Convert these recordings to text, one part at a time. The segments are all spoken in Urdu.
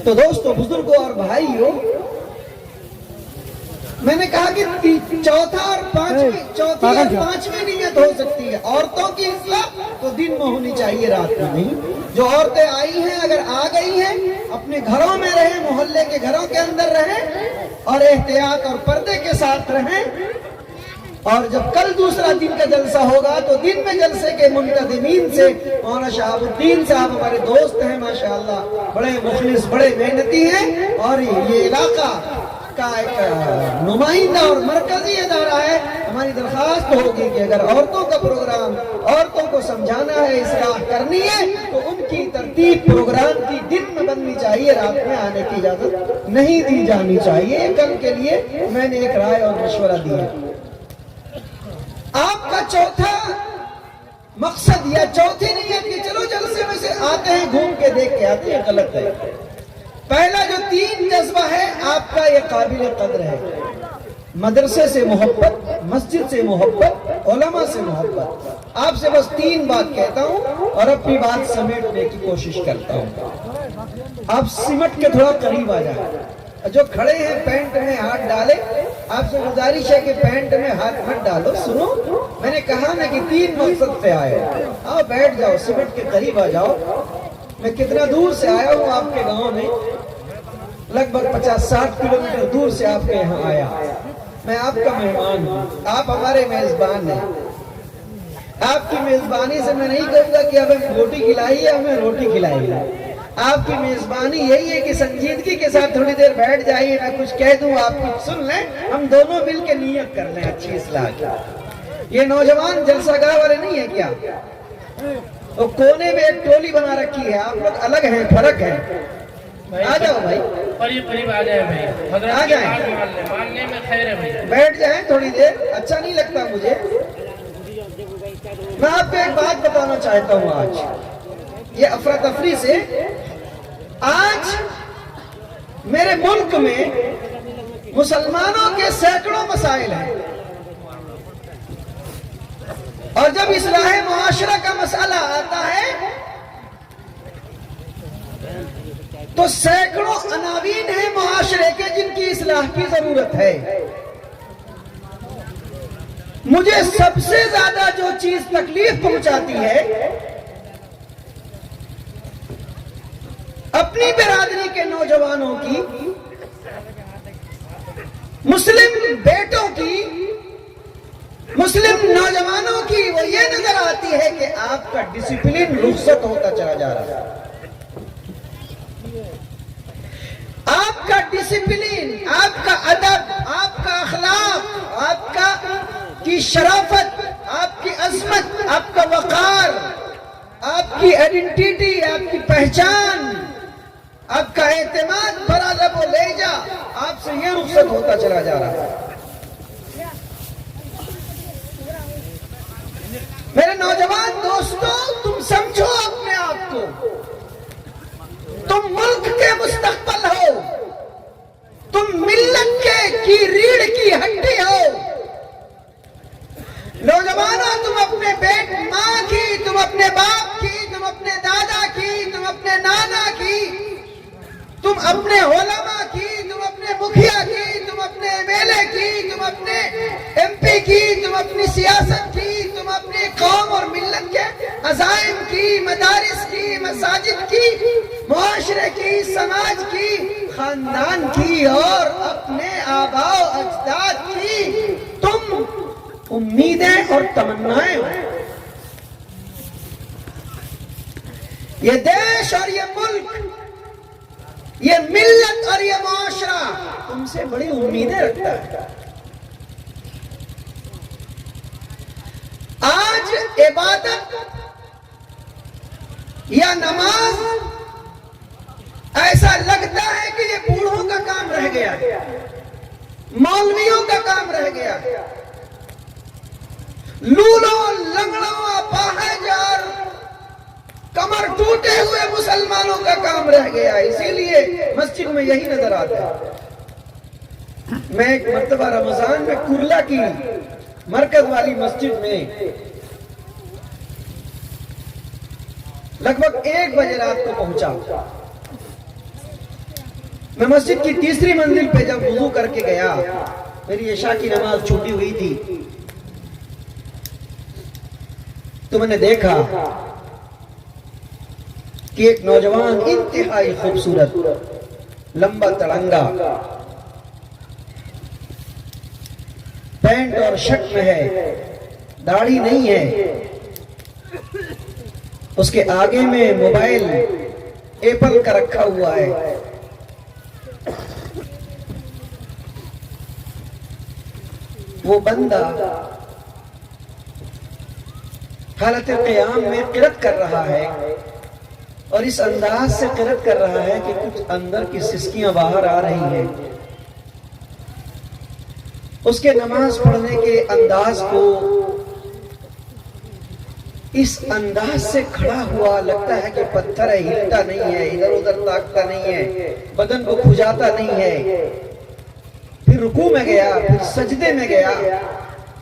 تو دوستو، بزرگوں اور بھائیوں، میں نے کہا کہ چوتھی اور پانچویں نیت ہو سکتی ہے عورتوں کی اصلاح، تو دن میں ہونی چاہیے، رات میں نہیں۔ جو عورتیں آئی ہیں، اگر آ گئی ہیں، اپنے گھروں میں رہیں، محلے کے گھروں کے اندر رہیں اور احتیاط اور پردے کے ساتھ رہیں۔ اور جب کل دوسرا دن کا جلسہ ہوگا تو دن میں جلسے کے منتظمین سے مولانا شہاب الدین صاحب ہمارے دوست ہیں، ماشاءاللہ بڑے مخلص، بڑے محنتی ہیں، اور یہ علاقہ کا ایک نمائندہ اور مرکزی ادارہ ہے۔ ہماری درخواست ہوگی کہ اگر عورتوں کا پروگرام، عورتوں کو سمجھانا ہے، اصلاح کرنی ہے، تو ان کی ترتیب پروگرام کی دن میں بننی چاہیے، رات میں آنے کی اجازت نہیں دی جانی چاہیے۔ کل کے لیے میں نے ایک رائے اور مشورہ دیا۔ آپ کا چوتھا مقصد یا چوتھی نیت کہ چلو جلسے میں سے آتے ہیں، گھوم کے دیکھ کے آتے ہیں، غلط ہے۔ پہلا جو 3 جذبہ ہے آپ کا، یہ قابل قدر ہے۔ مدرسے سے محبت، مسجد سے محبت، علماء سے محبت۔ آپ سے بس 3 بات کہتا ہوں اور اپنی بات سمیٹنے کی کوشش کرتا ہوں۔ آپ سمٹ کے تھوڑا قریب آ جائیں۔ جو کھڑے ہیں پینٹ میں ہاتھ ڈالے، آپ سے گزارش ہے کہ پینٹ میں ہاتھ مت ڈالو۔ سنو، میں نے کہا نا کہ 3 مقصد سے آئے، آؤ بیٹھ جاؤ، سمٹ کے قریب آ جاؤ۔ میں کتنا دور سے آیا ہوں آپ کے گاؤں میں، لگ بھگ 50-60 کلومیٹر دور سے آپ کے یہاں آیا۔ میں آپ کا مہمان ہوں، آپ ہمارے میزبان ہیں۔ آپ کی میزبانی سے میں نہیں کہوں گا کہ ہمیں روٹی کھلائی ہے، ہمیں روٹی کھلائی ہے۔ آپ کی میزبانی یہی ہے کہ سنجیدگی کے ساتھ تھوڑی دیر بیٹھ جائیے، میں کچھ کہہ دوں، آپ کچھ سن لیں، ہم دونوں مل کے نیت کر لیں اچھی اصلاح کی۔ یہ نوجوان جلسہ گاہ والے نہیں ہیں کیا؟ وہ کونے میں ایک ٹولی بنا رکھی ہے، آپ لوگ الگ ہیں، فرق ہے۔ آ جاؤ بھائی، قریب آ جائے بھائی، آ جائیں، ماننے میں خیر ہے بھائی، بیٹھ جائیں تھوڑی دیر، اچھا نہیں لگتا مجھے۔ میں آپ کو ایک بات بتانا چاہتا ہوں، آج یہ افراتفری سے، آج میرے ملک میں مسلمانوں کے سینکڑوں مسائل ہیں، اور جب اصلاح معاشرہ کا مسئلہ آتا ہے تو سینکڑوں عناوین ہیں معاشرے کے جن کی اصلاح کی ضرورت ہے۔ مجھے سب سے زیادہ جو چیز تکلیف پہنچاتی ہے، اپنی برادری کے نوجوانوں کی، مسلم بیٹوں کی، مسلم نوجوانوں کی، وہ یہ نظر آتی ہے کہ آپ کا ڈسپلن رخصت ہوتا چلا جا رہا ہے۔ آپ کا ڈسپلن، آپ کا ادب، آپ کا اخلاق، آپ کی شرافت، آپ کی عظمت، آپ کا وقار، آپ کی آئیڈینٹی، آپ کی پہچان، آپ کا اعتماد، بڑا لب و لہجہ، آپ سے یہ رخصت ہوتا چلا جا رہا ہے۔ میرے نوجوان دوستوں، تم سمجھو اپنے آپ کو، تم ملک کے مستقبل ہو، تم ملت کی ریڑھ کی ہڈی ہو۔ نوجوانوں، تم اپنے ماں کی، تم اپنے باپ کی، تم اپنے دادا کی، تم اپنے نانا کی، تم اپنے علماء کی، تم اپنے مکھیا کی، تم اپنے MLA کی، تم اپنے MP کی، تم اپنی سیاست کی، تم اپنی قوم اور ملت کے عزائم کی، مدارس کی، مساجد کی، معاشرے کی، سماج کی، خاندان کی، اور اپنے آباء و اجداد کی تم امیدیں اور تمنائیں ہو۔ یہ دیش اور یہ ملک، یہ ملت اور یہ معاشرہ تم سے بڑی امیدیں رکھتا ہے۔ آج عبادت یا نماز ایسا لگتا ہے کہ یہ بوڑھوں کا کام رہ گیا، مولویوں کا کام رہ گیا، لولوں، لنگڑوں، اپاہج اور کمر ٹوٹے ہوئے مسلمانوں کا کام رہ گیا۔ اسی لیے مسجد میں یہی نظر آتا ہے۔ میں ایک مرتبہ رمضان میں کرلا کی مرکز والی مسجد میں لگ بھگ 1 بجے رات کو پہنچا۔ میں مسجد کی تیسری منزل پہ جب وضو کر کے گیا، میری عشاء کی نماز چھوٹی ہوئی تھی، تو میں نے دیکھا کہ ایک نوجوان انتہائی خوبصورت، لمبا تڑنگا، پینٹ اور شرٹ میں ہے، داڑھی نہیں ہے، اس کے آگے میں موبائل ایپل کا رکھا ہوا ہے، وہ بندہ حالت قیام میں قرات کر رہا ہے، اور اس انداز سے قرات کر رہا ہے کہ کچھ اندر کی سسکیاں باہر آ رہی ہیں۔ اس کے نماز پڑھنے کے انداز کو، اس انداز سے کھڑا ہوا لگتا ہے کہ پتھر ہے، ہلتا نہیں ہے، ادھر ادھر تاکتا نہیں ہے، بدن کو کھجاتا نہیں ہے۔ پھر رکوع میں گیا، پھر سجدے میں گیا،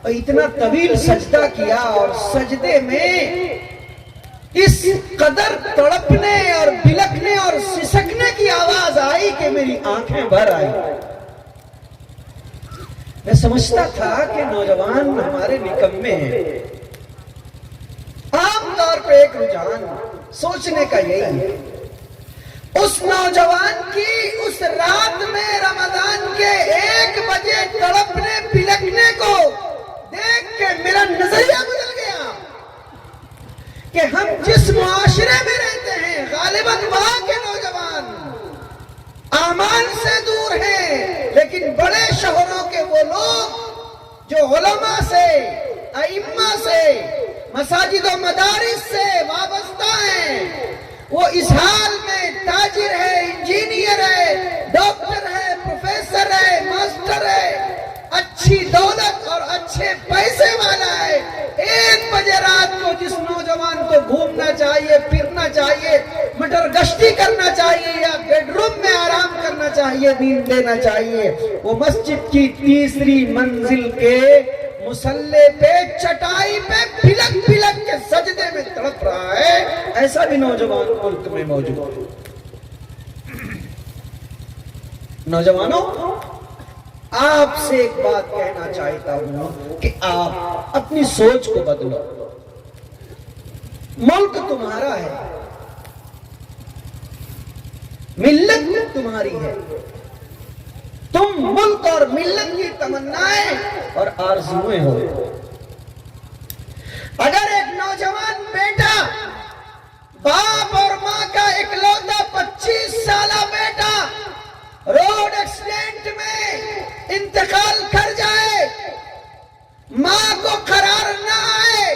اور اتنا طویل سجدہ کیا، اور سجدے میں اس قدر تڑپنے اور بلکنے اور سسکنے کی آواز آئی کہ میری آنکھیں بھر آئی۔ میں سمجھتا تھا کہ نوجوان ہمارے نکمے ہیں۔ عام طور پہ ایک رجحان سوچنے کا یہی ہے، اس نوجوان کی اس رات میں رمضان کے 1 بجے تڑپنے بلکنے کو دیکھ کے میرا نظریہ بدل گیا کہ ہم جس معاشرے میں رہتے ہیں، غالباً وہاں کے نوجوان اعمال سے دور ہیں، لیکن بڑے شہروں کے وہ لوگ جو علماء سے، ائمہ سے، مساجد و مدارس سے وابستہ ہیں، وہ اس حال میں تاجر ہے، انجینئر ہے، ڈاکٹر ہے، پروفیسر ہے، ماسٹر ہے، اچھی دولت اور اچھے پیسے والا ہے۔ 1 بجے رات کو جس نوجوان کو گھومنا چاہیے، پھرنا چاہیے، مٹر گشتی کرنا چاہیے، یا بیڈ روم میں آرام کرنا چاہیے، نیند لینا چاہیے، وہ مسجد کی تیسری منزل کے مصلی پہ، چٹائی پہ بلک بلک کے سجدے میں تڑپ رہا ہے۔ ایسا بھی نوجوان ملک میں موجود ہے۔ نوجوانوں، آپ سے ایک بات کہنا چاہتا ہوں کہ آپ اپنی سوچ کو بدلو۔ ملک تمہارا ہے، ملت تمہاری ہے، تم ملک اور ملت کی تمنائیں اور آرزوئیں ہو۔ اگر ایک نوجوان بیٹا، باپ اور ماں کا اکلوتا 25 سالہ بیٹا روڈ ایکسیڈنٹ میں انتقال کر جائے، ماں کو قرار نہ آئے،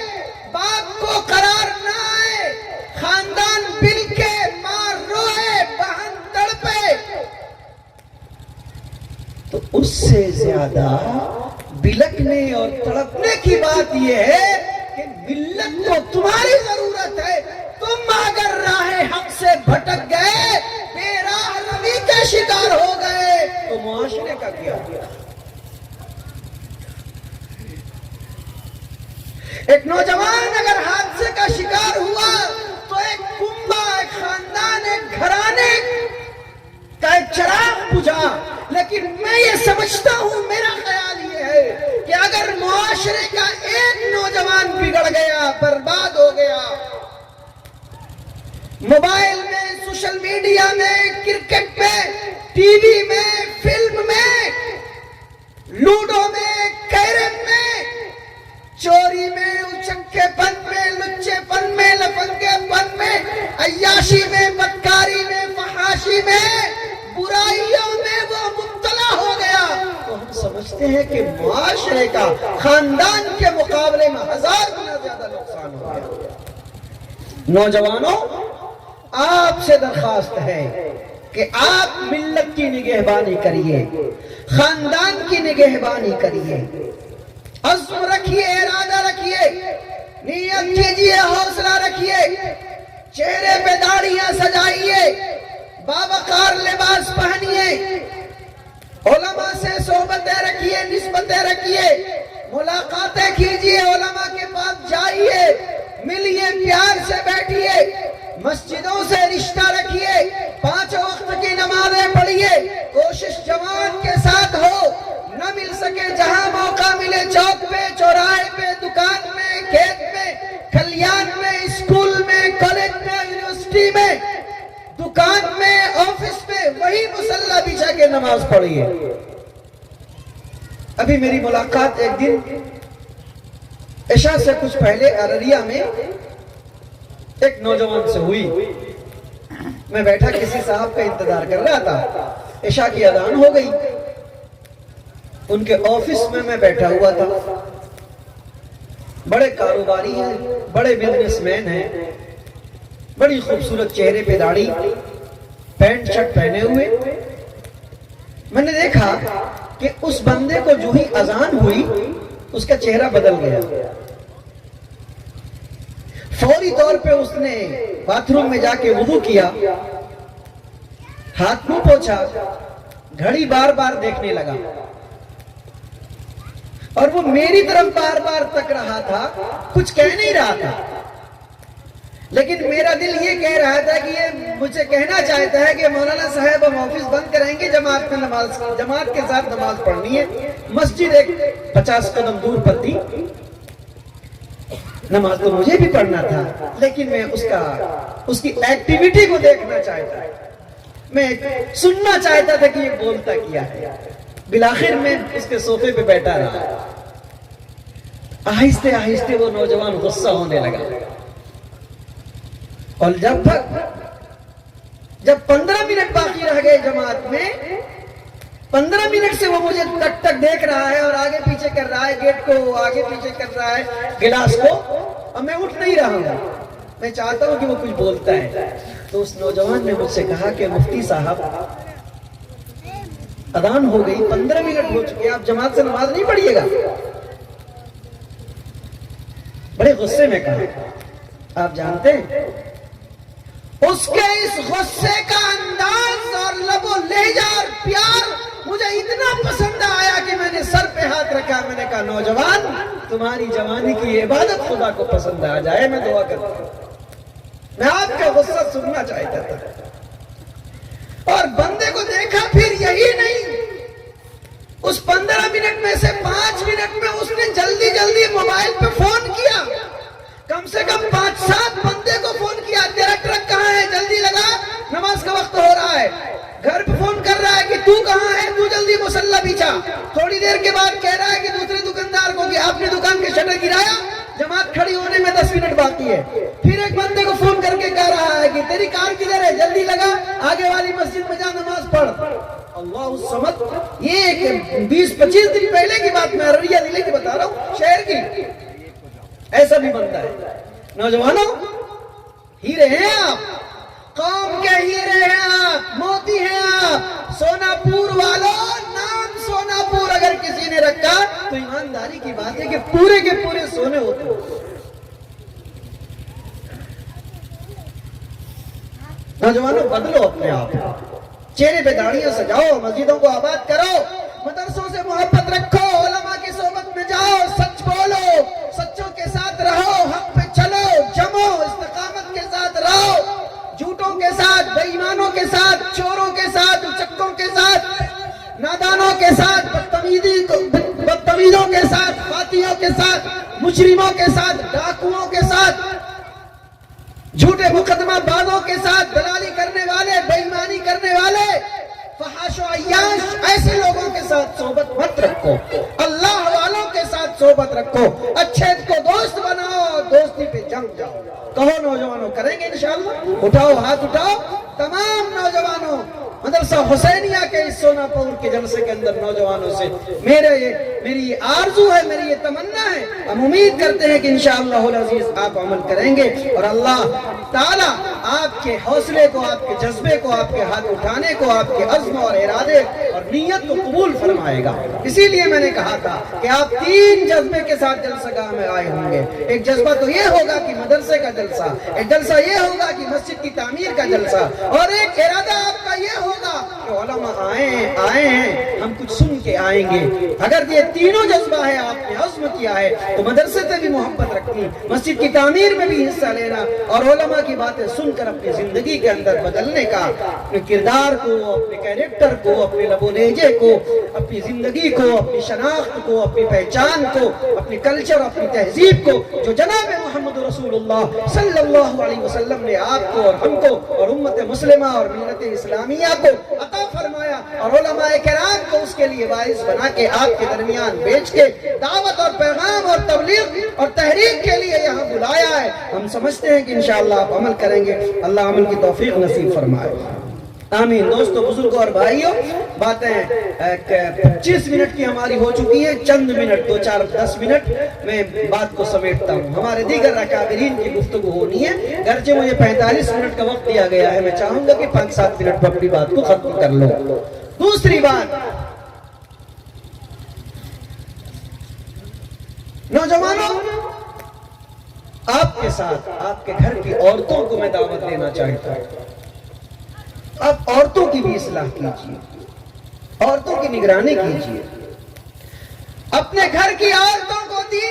باپ کو قرار نہ آئے، خاندان بل کے، ماں روئے، بہن تڑپے، تو اس سے زیادہ بلکنے اور تڑپنے کی بات یہ ہے کہ ملت کو تمہاری ضرورت ہے۔ تم اگر راہ حق سے بھٹک گئے، بے راہ روی کے شکار ہو گئے، تو معاشرے کا کیا؟ ایک نوجوان اگر حادثے کا شکار ہوا تو ایک کنبہ، ایک خاندان، ایک گھرانے کا ایک چراغ بجھا، لیکن میں یہ سمجھتا ہوں، میرا خیال یہ ہے کہ اگر معاشرے کا ایک نوجوان بگڑ گیا، برباد ہو گیا، موبائل میں، سوشل میڈیا میں، کرکٹ میں، ٹی وی میں، فلم میں، لوڈو میں، کیرم میں، چوری میں، اچکے پن میں، لچے پن میں، لفنگے پن میں، عیاشی میں، بدکاری میں، فحاشی میں، برائیوں میں وہ مبتلا ہو گیا، تو ہم سمجھتے ہیں کہ معاشرے کا خاندان کے مقابلے میں 1000 گنا زیادہ نقصان ہو گیا۔ نوجوانوں، آپ سے درخواست ہے کہ آپ ملت کی نگہبانی کریے، خاندان کی نگہبانی کریے، عزم رکھیے، ارادہ رکھیے، نیت کیجیے، حوصلہ رکھیے، چہرے پہ داڑیاں سجائیے، باوقار لباس پہنیے، علماء سے صحبتیں رکھیے، نسبتیں رکھیے، ملاقاتیں کیجیے، علماء کے پاس جائیے، ملیے، پیار سے بیٹھیے، مسجدوں سے رشتہ رکھیے، 5 وقت کی نمازیں پڑھیے، کوشش جوان کے ساتھ ہو، نہ مل سکے جہاں موقع ملے، چوک پہ، چوراہے پہ، دکان میں، کھیت میں، کھلیان میں، اسکول میں، کالج میں، یونیورسٹی میں، دکان میں، آفس میں، وہی مصلی بچھا کے نماز پڑھیے۔ ابھی میری ملاقات ایک دن عشاء سے کچھ پہلے ارریہ میں ایک نوجوان سے ہوئی۔ میں بیٹھا کسی صاحب کا انتظار کر رہا تھا، عشاء کی اذان ہو گئی، ان کے آفس میں بیٹھا ہوا تھا۔ بڑے کاروباری ہیں، بڑے بزنس مین ہیں، بڑی خوبصورت چہرے پہ داڑھی، پینٹ شرٹ پہنے ہوئے۔ میں نے دیکھا کہ اس بندے کو جو ہی اذان ہوئی اس کا چہرہ بدل گیا۔ فوری طور پہ اس نے باتھ روم میں جا کے وضو کیا، ہاتھ منہ پوچھا، گھڑی بار بار دیکھنے لگا اور وہ میری طرف بار بار تک رہا تھا، کچھ کہہ نہیں رہا تھا، لیکن میرا دل یہ کہہ رہا تھا کہ یہ مجھے کہنا چاہتا ہے کہ مولانا صاحب ہم آفس بند کریں گے، جماعت کے ساتھ نماز پڑھنی ہے۔ مسجد ایک 50 قدم دور پر تھی، نماز تو مجھے بھی پڑھنا تھا، لیکن میں اس کی ایکٹیویٹی کو دیکھنا چاہتا ہے، میں سننا چاہتا تھا کہ یہ بولتا کیا ہے۔ بالآخر میں اس کے صوفے پہ بیٹھا رہا، آہستہ آہستہ وہ نوجوان غصہ ہونے لگا، اور جب 15 منٹ باقی رہ گئے جماعت میں، 15 منٹ سے وہ مجھے تک تک دیکھ رہا ہے اور آگے پیچھے کر رہا ہے، گیٹ کو آگے پیچھے کر رہا ہے، گلاس کو، اور میں اٹھ نہیں رہا ہوں، میں چاہتا ہوں کہ وہ کچھ بولتا ہے۔ تو اس نوجوان نے مجھ سے کہا کہ مفتی صاحب اذان ہو گئی، 15 منٹ ہو چکے، آپ جماعت سے نماز نہیں پڑھیے گا؟ بڑے غصے میں کہا۔ آپ جانتے ہیں اس کے اس غصے کا انداز اور لب و لہجہ اور پیار مجھے اتنا پسند آیا کہ میں نے سر پہ ہاتھ رکھا، میں نے کہا نوجوان تمہاری جوانی کی عبادت خدا کو پسند آ جائے، میں دعا کرتا ہوں۔ میں آپ کا غصہ سننا چاہتا تھا، اور بندے کو دیکھا، پھر یہی نہیں، اس 15 منٹ میں سے 5 منٹ میں اس نے جلدی جلدی موبائل پہ فون کیا، کم سے کم 5-7 بندے کو فون کیا، تیرا ٹرک کہاں ہے، جلدی لگا، نماز کا وقت ہو رہا ہے۔ گھر پہ فون کر رہا ہے کہ تو کہاں ہے، تو جلدی مصلی بچھا۔ تھوڑی دیر کے بعد کہہ رہا ہے کہ دوسرے دکاندار کو کہ آپ نے دکان کے شٹر گرایا، جماعت کھڑی ہونے میں 10 منٹ باقی ہے۔ پھر ایک بندے کو فون کر کے کہہ رہا ہے کہ تیری کار کدھر ہے، جلدی لگا، آگے والی مسجد میں جا نماز پڑھ۔ اللہ الصمد، یہ 20-25 دن پہلے کی بات میں ارریہ ضلع کی بتا رہا ہوں، شہر کی۔ ایسا بھی بنتا ہے۔ نوجوانوں، ہیرے ہیں آپ، قوم کے ہیرے ہیں آپ، موتی ہیں آپ۔ سونا پور والوں، نام سونا پور اگر کسی نے رکھا تو ایمانداری کی بات ہے کہ پورے کے پورے سونے ہوتے ہیں۔ نوجوانوں بدلو اپنے آپ، چہرے پہ داڑیاں سجاؤ، مسجدوں کو آباد کرو، مدرسوں سے محبت رکھو، علماء کی صحبت میں جاؤ، سچ بولو، سچوں کے ساتھ رہو، حق پہ چلو، جمو، استقامت کے ساتھ رہو، جھوٹوں کے ساتھ، بے ایمانوں کے ساتھ، چوروں کے ساتھ، چکوں کے ساتھ، نادانوں کے ساتھ، بدتمیزوں کے ساتھ، فاتحوں کے ساتھ، مجرموں کے ساتھ، ڈاکوؤں کے ساتھ، جھوٹے مقدمہ بازوں کے ساتھ، دلالی کرنے والے، بے ایمانی کرنے والے، فحش و عیاش، ایسے لوگوں کے ساتھ صحبت مت رکھو، اللہ والوں کے ساتھ صحبت رکھو، اچھے کو دوست بناؤ، دوستی پہ جم جاؤ۔ کہو نوجوانوں، کریں گے انشاءاللہ؟ اٹھاؤ ہاتھ، اٹھاؤ تمام نوجوانوں۔ مدرسہ حسینیہ کے اس سونا پور کے جلسے کے اندر نوجوانوں سے میری یہ آرزو ہے، میری یہ تمنا ہے، ہم امید کرتے ہیں کہ انشاءاللہ العزیز آپ عمل کریں گے، اور اللہ تعالیٰ آپ کے حوصلے کو، آپ کے جذبے کو، آپ کے ہاتھ اٹھانے کو، آپ کے عزم اور ارادے اور نیت کو قبول فرمائے گا۔ اسی لیے میں نے کہا تھا کہ آپ 3 جذبے کے ساتھ جلسہ گاہ میں آئے ہوں گے۔ ایک جذبہ تو یہ ہوگا کہ مدرسے کا جلسہ، ایک جلسہ یہ ہوگا کہ مسجد کی تعمیر کا جلسہ، اور ایک ارادہ آپ کا یہ ہوگا کہ علماء آئے ہیں، ہم کچھ سن کے آئیں گے. اگر یہ تینوں جذبہ ہے آپ نے عزم کیا ہے تو مدرسے سے بھی محبت رکھنی, مسجد کی تعمیر میں بھی حصہ لینا, اور علماء کی باتیں سن کر اپنی زندگی کے اندر بدلنے کا, اپنے کردار کو, اپنے کیریکٹر کو, اپنے لب و لہجے کو, اپنی زندگی کو, اپنی شناخت کو, اپنی پہچان کو, اپنی کلچر, اپنی تہذیب کو جو جناب محمد رسول اللہ صلی اللہ علیہ وسلم نے آپ کو اور ہم کو اور امت مسلمہ اور ملت اسلامیہ کو عطا فرمایا, اور علماء کرام کو اس کے لیے باعث بنا کے آپ کے درمیان بیچ کے دعوت اور پیغام اور تبلیغ اور تحریک کے لیے یہاں بلایا ہے, ہم سمجھتے ہیں کہ انشاءاللہ آپ عمل کریں گے. اللہ عمل کی توفیق نصیب فرمائے, آمین. دوستو, بزرگوں اور بھائیوں, باتیں 25 منٹ کی ہماری ہو چکی ہیں. چند منٹ, 2-4-10 منٹ میں بات کو سمیٹتا ہوں. ہمارے دیگر اکابرین کی گفتگو ہونی ہے, گرچہ مجھے 45 منٹ کا وقت دیا گیا ہے. میں چاہوں گا کہ 5-7 منٹ پر اپنی بات کو ختم کر لو. دوسری بات, نوجوانوں, آپ کے ساتھ آپ کے گھر کی عورتوں کو میں دعوت دینا چاہتا ہوں. آپ عورتوں کی بھی اصلاح کیجیے, عورتوں کی نگرانی کیجیے, اپنے گھر کی عورتوں کو دین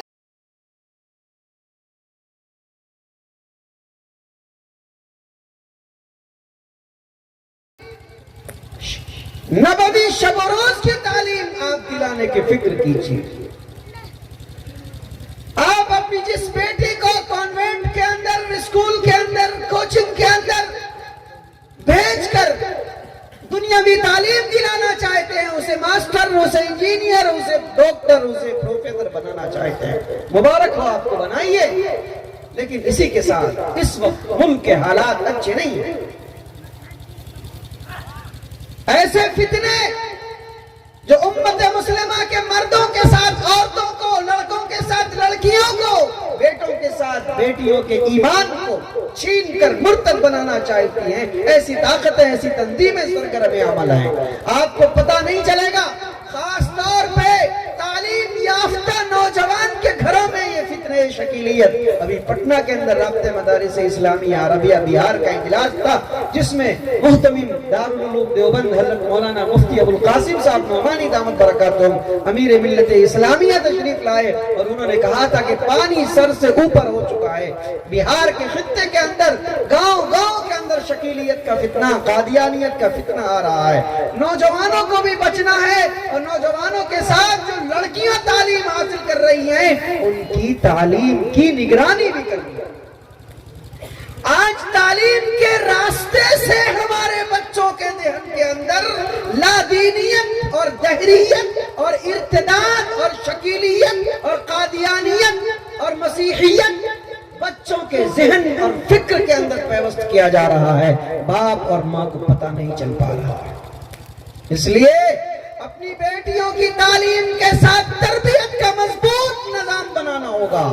نبوی شب و روز کی تعلیم آپ دلانے کی فکر کیجیے. آپ اپنی جس بیٹی کو کانوینٹ کے اندر, اسکول کے اندر, کوچنگ کے اندر بھیج کر دنیاوی تعلیم دلانا چاہتے ہیں, اسے ماسٹر, اسے انجینئر, اسے ڈاکٹر, اسے پروفیسر بنانا چاہتے ہیں, مبارک ہو آپ کو, بنائیے. لیکن اسی کے ساتھ اس وقت ملک کے حالات اچھے نہیں ہیں. ایسے فتنے جو امت مسلمہ کے مردوں کے ساتھ عورتوں کو, لڑکوں کے ساتھ لڑکیوں کو, بیٹوں کے ساتھ بیٹیوں کے ایمان کو چھین کر مرتد بنانا چاہتی ہیں, ایسی طاقتیں, ایسی تنظیمیں سرگرم عمل ہیں. آپ کو پتہ نہیں چلے گا, خاص طور پہ تعلیم یافتہ نوجوان کے گھروں میں یہ فتنہ شکیلیت. ابھی پٹنہ کے اندر رابطہ مدارس اسلامیہ عربیہ بہار کا اجلاس تھا, جس میں محتمم دارالعلوم دیوبند حضرت مولانا مفتی ابو القاسم صاحب نعمانی دامت برکاتہم امیر ملت اسلامیہ تشریف لائے, اور انہوں نے کہا تھا کہ پانی سر سے اوپر ہو چکا ہے. بہار کے خطے کے اندر گاؤں گاؤں کے اندر شکیلیت کا فتنہ, قادیانیت کا فتنہ آ رہا ہے. نوجوانوں کو بھی بچنا ہے, اور نوجوانوں کے ساتھ جو لڑکیاں تعلیم حاصل کر رہی ہیں ان کی تعلیم کی نگرانی بھی کرنی ہے. آج تعلیم کے راستے سے ہمارے بچوں کے ذہن کے اندر لادینیت اور دہریت اور ارتداد اور شکیلیت اور قادیانیت اور مسیحیت بچوں کے ذہن اور فکر کے اندر پیوست کیا جا رہا ہے. باپ اور ماں کو پتہ نہیں چل پا رہا ہے. اس لیے اپنی بیٹیوں کی تعلیم کے ساتھ تربیت کا مضبوط نظام بنانا ہوگا.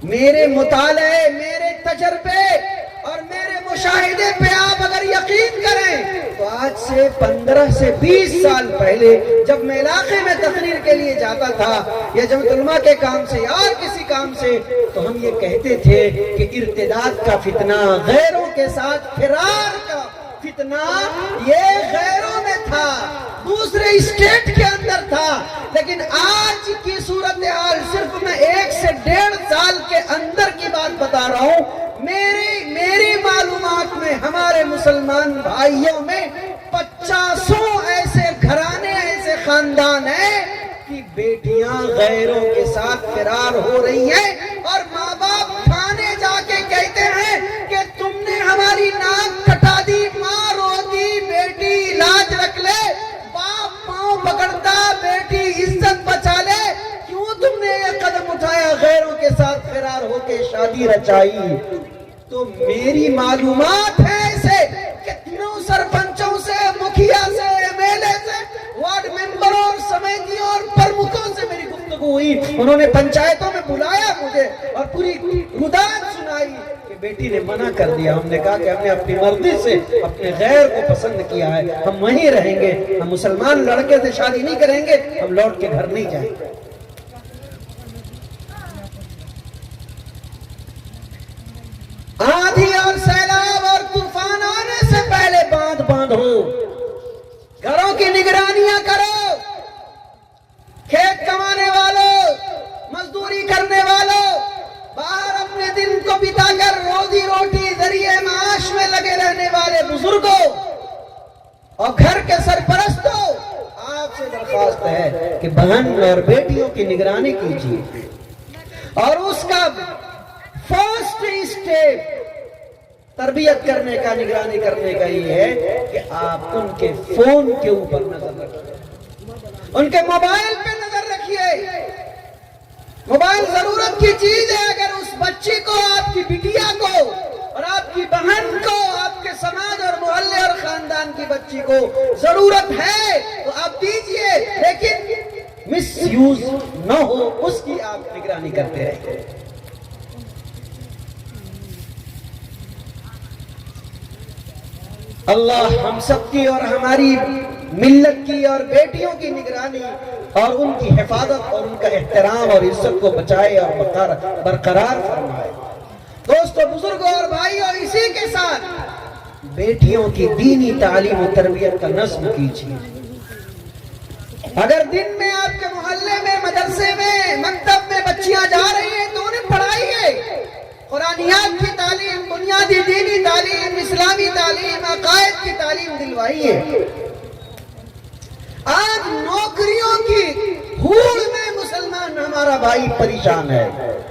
میرے مطالعے, میرے تجربے اور میرے مشاہدے پہ آپ اگر یقین کریں تو آج سے 15 سے 20 سال پہلے جب میں علاقے میں تقریر کے لیے جاتا تھا یا جمعیت علماء کے کام سے یا کسی کام سے, تو ہم یہ کہتے تھے کہ ارتداد کا فتنہ, غیروں کے ساتھ فرار کا فتنہ یہ غیروں میں تھا, دوسرے اسٹیٹ کے اندر تھا. لیکن آج کی صورتحال صرف میں 1 سے 1.5 سال کے اندر کی بات بتا رہا ہوں. میری معلومات میں ہمارے مسلمان بھائیوں میں 50 ایسے گھرانے, ایسے خاندان ہیں کہ بیٹیاں غیروں کے ساتھ فرار ہو رہی ہیں, اور ماں باپ تھانے جا کے کہتے ہیں کہ تم نے ہماری ناک کٹا دی, ماں روتی, بیٹی لاج رکھ لے, باپ پاؤں پکڑتا, بیٹی عزت بچا لے, کیوں تم نے یہ قدم اٹھایا, غیروں کے ساتھ فرار ہو کے شادی رچائی. تو میری معلومات ہے ایسے کتنوں سرپنچوں سے, مکھیا سے, ایم ایل اے سے, وارڈ ممبروں اور سمیتیوں اور پرمکھوں سے میری گفتگو ہوئی. انہوں نے پنچایتوں میں بلایا مجھے اور پوری مدعا سنائی کہ بیٹی نے منع کر دیا. ہم نے کہا کہ ہم نے اپنی مرضی سے اپنے غیر کو پسند کیا ہے, ہم وہیں رہیں گے, ہم مسلمان لڑکے سے شادی نہیں کریں گے, ہم لوٹ کے گھر نہیں جائیں گے. آندھی اور سیلاب اور طوفان آنے سے پہلے باندھو, گھروں کی نگرانیاں کرو, اور گھر کے سرپرستوں آپ سے درخواست ہے کہ بہن اور بیٹیوں کی نگرانی کیجیے، اور اس کا فرسٹ اسٹیپ تربیت کرنے کا، نگرانی کرنے کا یہ ہے کہ آپ ان کے فون کے اوپر نظر رکھیے، ان کے موبائل پہ نظر رکھیے۔ موبائل ضرورت کی چیز ہے۔ اگر اس بچی کو، آپ کی بیٹیا کو اور آپ کی بہن کو، آپ کے سماج اور محلے اور خاندان کی بچی کو ضرورت ہے تو آپ دیجئے، لیکن مس یوز نہ ہو، اس کی آپ نگرانی کرتے رہیں۔ اللہ ہم سب کی اور ہماری ملت کی اور بیٹیوں کی نگرانی اور ان کی حفاظت اور ان کا احترام اور عزت کو بچائے اور برقرار فرمائے۔ دوستو، بزرگوں اور بھائیوں، اسی کے ساتھ بیٹیوں کی دینی تعلیم و تربیت کا نظم کیجیے۔ اگر دن میں آپ کے محلے میں، مدرسے میں، مکتب میں بچیاں جا رہی ہیں تو انہیں پڑھائیے۔ قرآنیات کی تعلیم، بنیادی دینی تعلیم، اسلامی تعلیم، عقائد کی تعلیم دلوائیے۔ آج نوکریوں کی ہوڑ میں مسلمان ہمارا بھائی پریشان ہے۔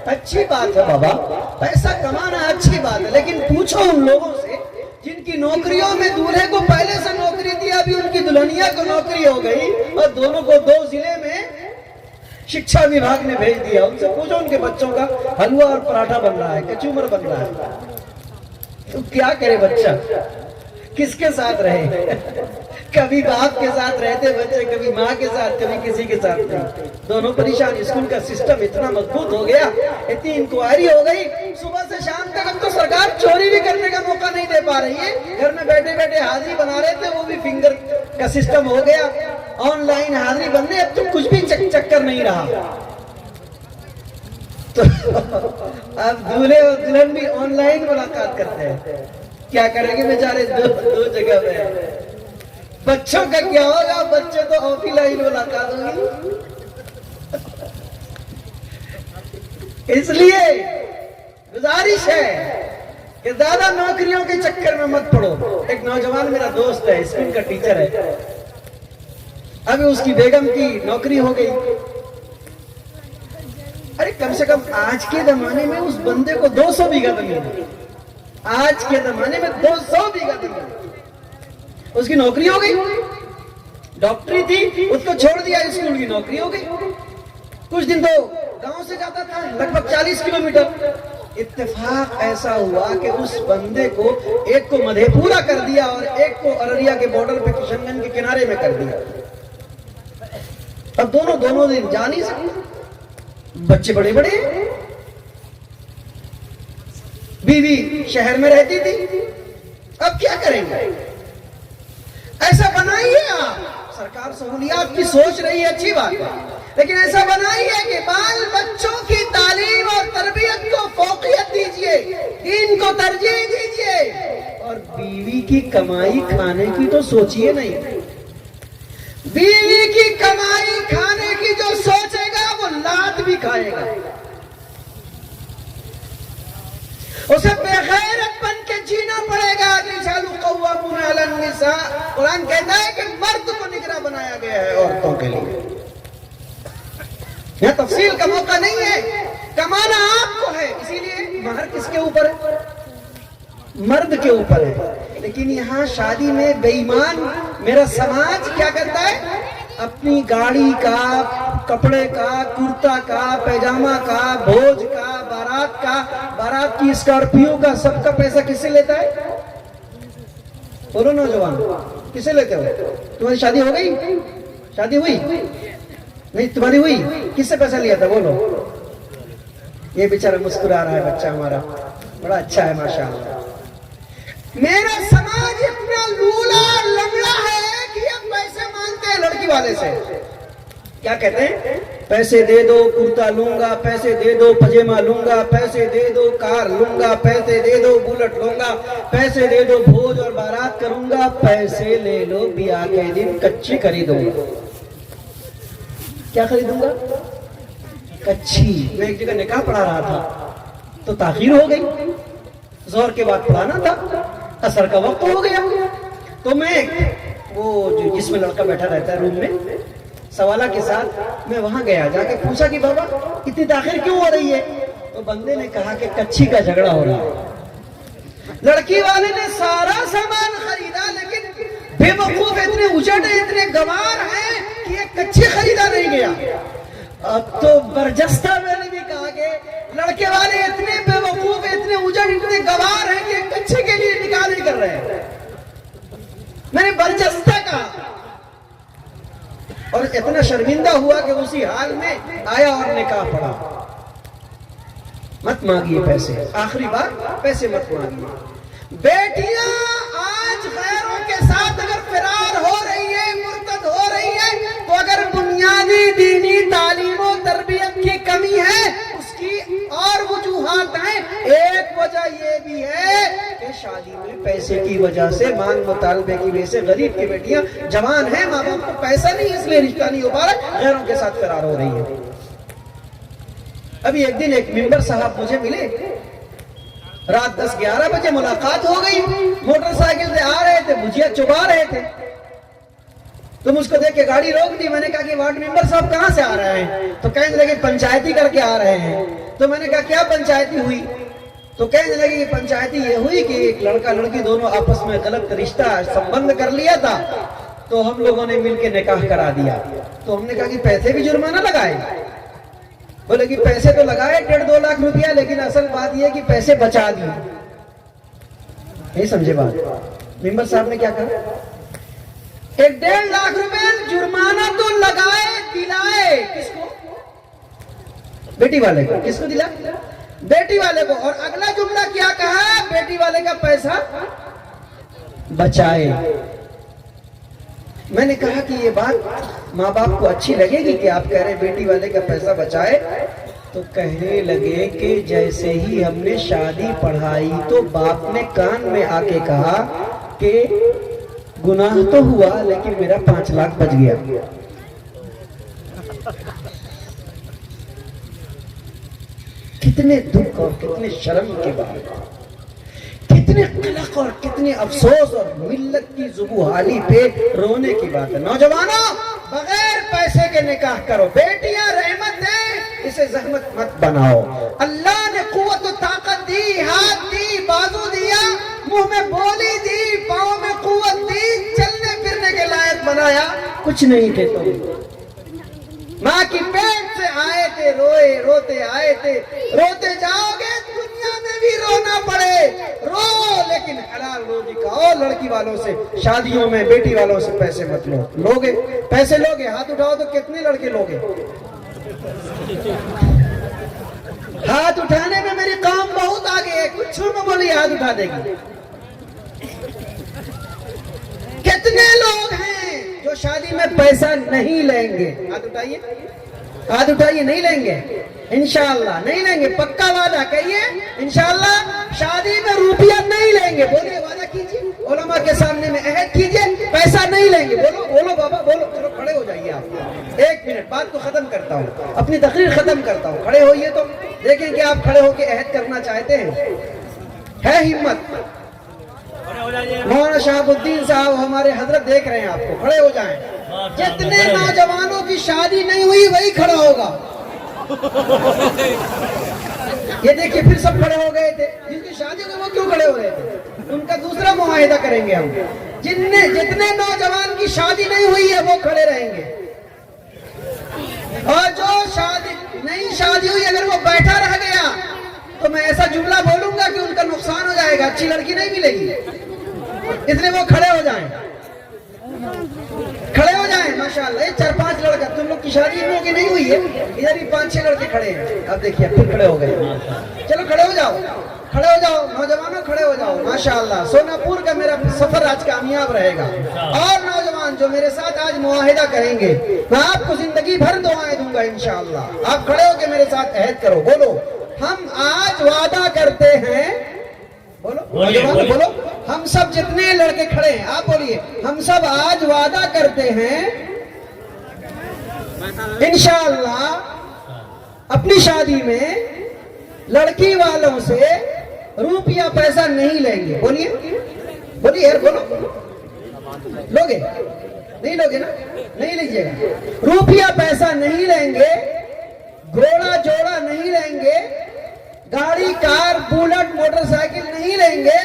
اچھی بات ہے بابا، پیسہ کمانا اچھی بات ہے، لیکن پوچھو ان لوگوں سے جن کی نوکریوں میں دولہے کو پہلے سے نوکری دی، ابھی ان کی دلہنیا کو نوکری ہو گئی اور دونوں کو 2 ضلع میں شکشا وبھاگ نے بھیج دیا۔ ان سے پوچھو ان کے بچوں کا حلوہ اور پراٹھا بن رہا ہے، کچومر بن رہا ہے، تو کیا کرے بچہ؟ کس کے ساتھ رہے؟ کبھی باپ کے ساتھ رہتے بچے، کبھی ماں کے ساتھ، کبھی کسی کے ساتھ نہیں، دونوں پریشان۔ اسکول کا سسٹم اتنا مضبوط ہو گیا، اتنی انکوائری ہو گئی، صبح سے شام تک اب تو سرکار چوری بھی کرنے کا موقع نہیں دے پا رہی ہے۔ گھر میں بیٹھے بیٹھے حاضری بنا رہے تھے، وہ بھی فنگر کا سسٹم ہو گیا، آن لائن حاضری بننے، اب تو کچھ بھی چکر نہیں رہا۔ تو اب دولہے اور دلہن بھی آن لائن ملاقات کرتے ہیں، کیا کریں گے بیچارے؟ دو جگہ میں۔ بچوں کا کیا ہوگا؟ بچے تو آف لائن ملاقات ہوگی۔ اس لیے گزارش ہے کہ زیادہ نوکریوں کے چکر میں مت پڑو۔ ایک نوجوان میرا دوست ہے، اسکول کا ٹیچر ہے، ابھی اس کی بیگم کی نوکری ہو گئی۔ ارے کم سے کم آج کے زمانے میں اس بندے کو 200 بیگھہ زمین ہے، آج کے زمانے میں 200 بیگھہ زمین، اس کی نوکری ہو گئی۔ ڈاکٹری تھی، اس کو چھوڑ دیا، اسکول کی نوکری ہو گئی۔ کچھ دن تو گاؤں سے جاتا تھا لگ بھگ 40 کلومیٹر۔ اتفاق ایسا ہوا کہ اس بندے کو ایک کو مدھے پورا کر دیا اور ایک کو ارریا کے بارڈر پہ کشن گنج کے کنارے میں کر دیا۔ اب دونوں دن جا نہیں سکتے، بچے بڑے بڑے، بیوی شہر میں رہتی تھی، اب کیا کریں گے؟ ایسا بنائیے آپ، سرکار سہولیات کی سوچ رہی ہے، اچھی بات ہے، لیکن ایسا بنائیے کہ بال بچوں کی تعلیم اور تربیت کو فوقیت دیجیے، دین کو ترجیح دیجیے، اور بیوی کی کمائی کھانے کی تو سوچیے نہیں۔ بیوی کی کمائی کھانے کی جو سوچے گا وہ لات بھی کھائے گا، اسے بے غیرت بن کے جینا پڑے گا۔ رجال قوامون علی النساء، قرآن کہتا ہے کہ مرد کو نگراں بنایا گیا ہے عورتوں کے لیے۔ یہاں تفصیل کا موقع نہیں ہے، کمانا آپ کو ہے، اسی لیے مہر کس کے اوپر ہے؟ مرد کے اوپر ہے۔ لیکن یہاں شادی میں بے ایمان میرا سماج کیا کرتا ہے؟ اپنی گاڑی کا، کپڑے کا، کرتا کا، پیجامہ کا، بھوج کا، بارات کی اسکارپیو کا، سب کا پیسہ کس سے لیتا ہے؟ بولو نوجوان، کس سے لیتے ہو؟ تمہاری شادی ہو گئی؟ شادی ہوئی نہیں؟ تمہاری ہوئی؟ کس سے پیسہ لیا تھا؟ بولو۔ یہ بیچارہ مسکرا رہا ہے بچہ ہمارا، بڑا اچھا ہے ماشاءاللہ۔ میرا سماج اتنا لولا لنگڑا ہے کہ یہ پیسے مانگتے ہیں لڑکی والے سے۔ کیا کہتے ہیں؟ پیسے دے دو کرتا لوں گا، پیسے دے دو پجامہ لوں گا، پیسے دے دو کار لوں گا، پیسے دے دو بلٹ لوں گا، پیسے دے دو بھوج اور بارات کروں گا، پیسے لے لو بیاہ کے دن کچی خریدوں گا۔ کیا خریدوں گا؟ کچی۔ میں ایک جگہ نکاح پڑھا رہا تھا تو تاخیر ہو گئی، زور کے بعد پڑھانا تھا، عصر کا وقت ہو گیا، تو میں وہ جس میں لڑکا بیٹھا رہتا ہے روم میں سوالہ کے ساتھ. میں وہاں گیا, جا کے پوچھا کہ بابا اتنی تاخیر کیوں ہو رہی ہے؟ تو بندے نے کہا کہ کچھی کا جھگڑا ہو رہا ہے. لڑکی والے نے سارا سامان خریدا لیکن بے وقوف اتنے اجڑے اتنے گوار ہیں کہ یہ کچھی خریدا نہیں گیا. اب تو برجستہ میں نے بھی کہا کہ لڑکے والے اتنے بے وقوف اتنے اجڑ اتنے گوار ہیں کہ کچھے کے لیے نکاح نہیں کر رہے ہیں. میں نے برجستہ کہا اور اتنا شرمندہ ہوا کہ اسی حال میں آیا اور نکاح پڑھا. مت مانگیے پیسے, آخری بار پیسے مت مانگیے. بیٹیاں آج غیروں کے ساتھ اگر فرار ہو رہی ہے, مرتد ہو رہی ہے, تو اگر بنیادی دینی تعلیم و تربیت کی کمی ہے اس کی اور وجوہات ہیں. ایک وجہ یہ بھی ہے کہ شادی میں پیسے کی وجہ سے, مانگ مطالبے کی وجہ سے غریب کی بیٹیاں جوان ہیں, ماں باپ کو پیسہ نہیں اس لیے رشتہ نہیں ہو پا رہا, غیروں کے ساتھ فرار ہو رہی ہے. ابھی ایک دن ایک ممبر صاحب مجھے ملے, رات 10-11 بجے ملاقات ہو گئی. موٹر سائیکل سے آ رہے تھے, بھجیا چبا رہے تھے, تو مجھ کو دیکھ کے گاڑی روک دی. میں نے کہا کہ وارڈ ممبر صاحب کہاں سے آ رہے ہیں؟ تو کہنے لگے پنچایتی کر کے آ رہے ہیں. تو میں نے کہا کیا پنچایتی ہوئی؟ تو کہنے لگے کہ پنچایتی یہ ہوئی کہ ایک لڑکا لڑکی دونوں آپس میں غلط رشتہ سمبند کر لیا تھا, تو ہم لوگوں نے مل کے نکاح کرا دیا. تو ہم نے کہا کہ پیسے بھی جرمانہ لگائے؟ بولے کہ پیسے تو لگائے 1.5-2 لاکھ روپیہ, لیکن اصل بات یہ کہ پیسے بچا دیے. نہیں سمجھے بات؟ ممبر صاحب نے کیا کہا, 1.5 لاکھ روپے جرمانہ تو لگائے, دلائے کس کو؟ بیٹی والے کو. کس کو دلا؟ بیٹی والے کو. اور اگلا جملہ کیا کہا, بیٹی والے کا پیسہ بچائے. میں نے کہا کہ یہ بات ماں باپ کو اچھی لگے گی کہ آپ کہہ رہے ہیں بیٹی والے کا پیسہ بچائے؟ تو کہنے لگے کہ جیسے ہی ہم نے شادی پڑھائی تو باپ نے کان میں آ کے کہا کہ گناہ تو ہوا لیکن میرا 5 لاکھ بچ گیا. کتنے دکھ اور کتنے شرم کے بعد, کتنے قلق اور کتنے افسوس اور ملت کی زبوحالی پہ رونے کی بات ہے. نوجوانوں, بغیر پیسے کے نکاح کرو. بیٹیاں رحمت ہیں, اسے زحمت مت بناؤ. اللہ نے قوت و طاقت دی, ہاتھ دی, بازو دیا, منہ میں بولی دی, پاؤں میں قوت دی, چلنے پھرنے کے لائق بنایا, کچھ نہیں تھے تم. ماں کی پیٹ سے آئے تھے, روئے روتے آئے تھے, روتے جاؤ گے دنیا میں بھی رونا پڑے, رو لیکن حلال روزی کھاؤ. لڑکی والوں سے, شادیوں میں بیٹی والوں سے پیسے مت لو. لوگے پیسے لوگے, ہاتھ اٹھاؤ تو کتنے لڑکے لوگے؟ ہاتھ اٹھانے میں میری قوم بہت آگے ہے, کچھ نہ بولی ہاتھ اٹھا دے گی. کتنے لوگ ہیں جو شادی میں پیسہ نہیں لیں گے؟ ہاتھ اٹھائیے, ہاتھ اٹھائیے. نہیں لیں گے انشاءاللہ, نہیں لیں گے. پکا وعدہ کہیے انشاءاللہ شادی میں روپیہ نہیں لیں گے. بولے وعدہ کیجیے, علماء کے سامنے میں عہد کیجیے, پیسہ نہیں لیں گے. بولو بولو بابا بولو. چلو کھڑے ہو جائیے آپ, 1 منٹ بات کو ختم کرتا ہوں, اپنی تقریر ختم کرتا ہوں. کھڑے ہوئیے تو دیکھیں کہ آپ کھڑے ہو کے عہد کرنا چاہتے ہیں. ہے ہمت؟ مولانا شہاب الدین صاحب ہمارے حضرت دیکھ رہے ہیں آپ کو, کھڑے ہو جائیں. جتنے نوجوانوں کی شادی نہیں ہوئی وہی کھڑا ہوگا. یہ دیکھیے پھر سب کھڑے ہو گئے تھے. جن کی شادی ہوئی وہ کیوں کھڑے ہو رہے تھے؟ ان کا دوسرا معاہدہ کریں گے ہم. جتنے نوجوان کی شادی نہیں ہوئی ہے وہ کھڑے رہیں گے, اور جو نئی شادی ہوئی اگر وہ بیٹھا رہ گیا تو میں ایسا جملہ بولوں گا کہ ان کا نقصان ہو جائے گا, اچھی لڑکی نہیں ملے گی. اس لیے وہ کھڑے ہو جائیں, کھڑے ہو جائیں. ماشاءاللہ یہ 4-5 لڑکا, تم لوگ کی شادی ان لوگوں کی نہیں ہوئی ہے, ادھر ہی 5-6 لڑکے کھڑے ہیں. اب دیکھیے پھر کھڑے ہو گئے. چلو کھڑے ہو جاؤ, کھڑے ہو جاؤ نوجوانوں, کھڑے ہو جاؤ. ماشاءاللہ سونا پور کا میرا سفر آج کامیاب رہے گا. اور نوجوان جو میرے ساتھ آج معاہدہ کریں گے میں آپ کو زندگی بھر دعائیں دوں گا انشاءاللہ. آپ کھڑے ہو کے میرے ساتھ عہد کرو. بولو ہم آج وعدہ کرتے ہیں. بولو نوجوان بولو, ہم سب جتنے لڑکے کھڑے ہیں آپ بولیے, ہم سب آج وعدہ کرتے ہیں انشاءاللہ اپنی شادی میں لڑکی والوں سے روپیہ پیسہ نہیں لیں گے. بولیے بولیے یار, بولو. لوگے نہیں لوگے نا؟ نہیں لیجیے گا. روپیہ پیسہ نہیں لیں گے, گھوڑا جوڑا نہیں لیں گے, گاڑی کار بولٹ موٹر سائیکل نہیں لیں گے,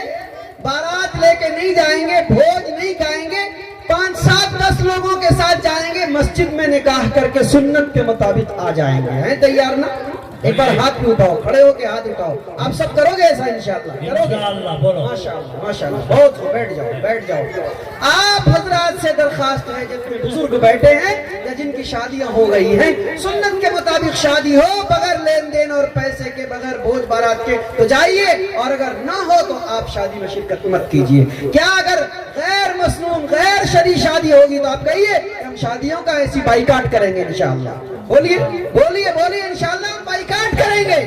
بارات لے کے نہیں جائیں گے, بھوج نہیں کھائیں گے, 5 7 10 لوگوں کے ساتھ جائیں گے, مسجد میں نکاح کر کے سنت کے مطابق آ جائیں گے. ہیں تیار نا؟ ایک بار ہاتھ بھی اٹھاؤ, کھڑے ہو کے ہاتھ اٹھاؤ. آپ سب کرو گے ایسا انشاءاللہ؟ کرو گے؟ ماشاءاللہ ماشاءاللہ, بہت خوب. بیٹھ جاؤ بیٹھ جاؤ. آپ حضرات سے درخواست ہے جتنے بزرگ بیٹھے ہیں یا جن کی شادیاں ہو گئی ہیں, سنت کے مطابق شادی ہو, بغیر لین دین اور پیسے کے, بغیر بوجھ بارات کے, تو جائیے, اور اگر نہ ہو تو آپ شادی میں شرکت مت کیجیے. کیا اگر غیر مسنون غیر شرعی شادی ہوگی تو آپ کہیے ہم شادیوں کا ایسی بائیکاٹ کریں گے انشاءاللہ. بولیے بولیے بولیے, انشاءاللہ ہم بائیکاٹ کریں گے.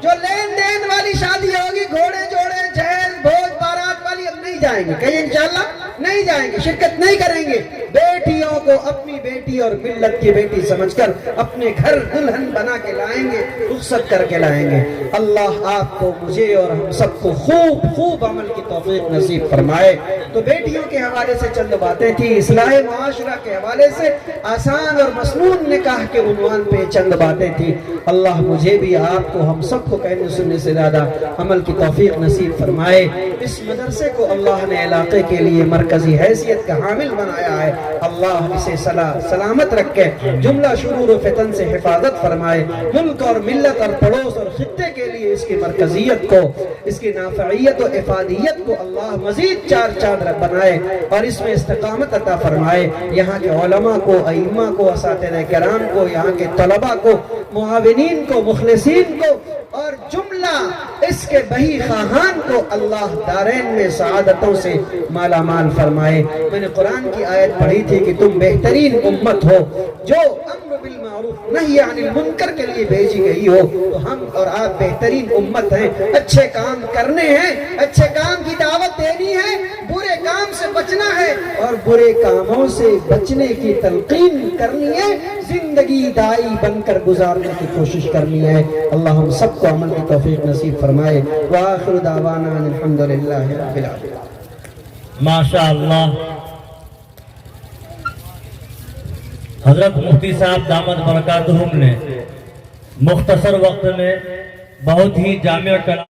جو لین دین والی شادی ہوگی, گھوڑے جوڑے جہیز بھوج بارات والی, ہم نہیں جائیں گے. کہیں انشاءاللہ نہیں جائیں گے, شرکت نہیں کریں گے. بیٹیوں کو اپنی بیٹی اور ملت کی بیٹی سمجھ کر اپنے گھر دلہن بنا کے لائیں گے, رخصت کر کے لائیں گے. اللہ آپ کو, مجھے اور ہم سب کو خوب خوب عمل کی توفیق نصیب فرمائے. تو بیٹیوں کے حوالے سے چند باتیں تھی, اصلاح معاشرہ کے حوالے سے آسان اور مسنون نکاح کے عنوان پہ چند باتیں تھی. اللہ مجھے بھی, آپ کو, ہم سب کو کہنے سننے سے زیادہ عمل کی توفیق نصیب فرمائے. اس مدرسے کو اللہ نے علاقے کے لیے مرکزی حیثیت کا حامل بنایا ہے. اللہ اسے سلامت رکھے, جملہ شرور و فتن سے حفاظت فرمائے. ملک اور ملت اور پڑوس اور خطے کے لیے اس کی مرکزیت کو, اس کی نافعیت و افادیت کو اللہ مزید چار چاند بنائے اور اس میں استقامت عطا فرمائے. یہاں کے علماء کو, ائمہ کو, اساتذہ کرام کو, یہاں کے طلباء کو, معاونین کو, مخلصین کو, اور جملہ اس کے بہی خواہان کو اللہ دارین میں سعادتوں سے مالا مال فرمائے. میں نے قرآن کی آیت پڑھی تھی کہ تم بہترین امت ہو جو امر بالمعروف نہی عن المنکر کے لیے بھیجی گئی ہو. تو ہم اور آپ بہترین امت ہیں. اچھے کام کرنے ہیں, اچھے کام کی دعوت دینی ہے, برے کام سے بچنا ہے اور برے کاموں سے بچنے کی تلقین کرنی ہے, زندگی دائی بن کر گزارنے کی کوشش کرنی ہے. اللہ ہم سب کو عمل کی توفیق نصیب فرمائے. وآخر دعوانا الحمدللہ رب العالمین. ماشاءاللہ, حضرت مفتی صاحب دامت برکاتہم نے مختصر وقت میں بہت ہی جامع کلام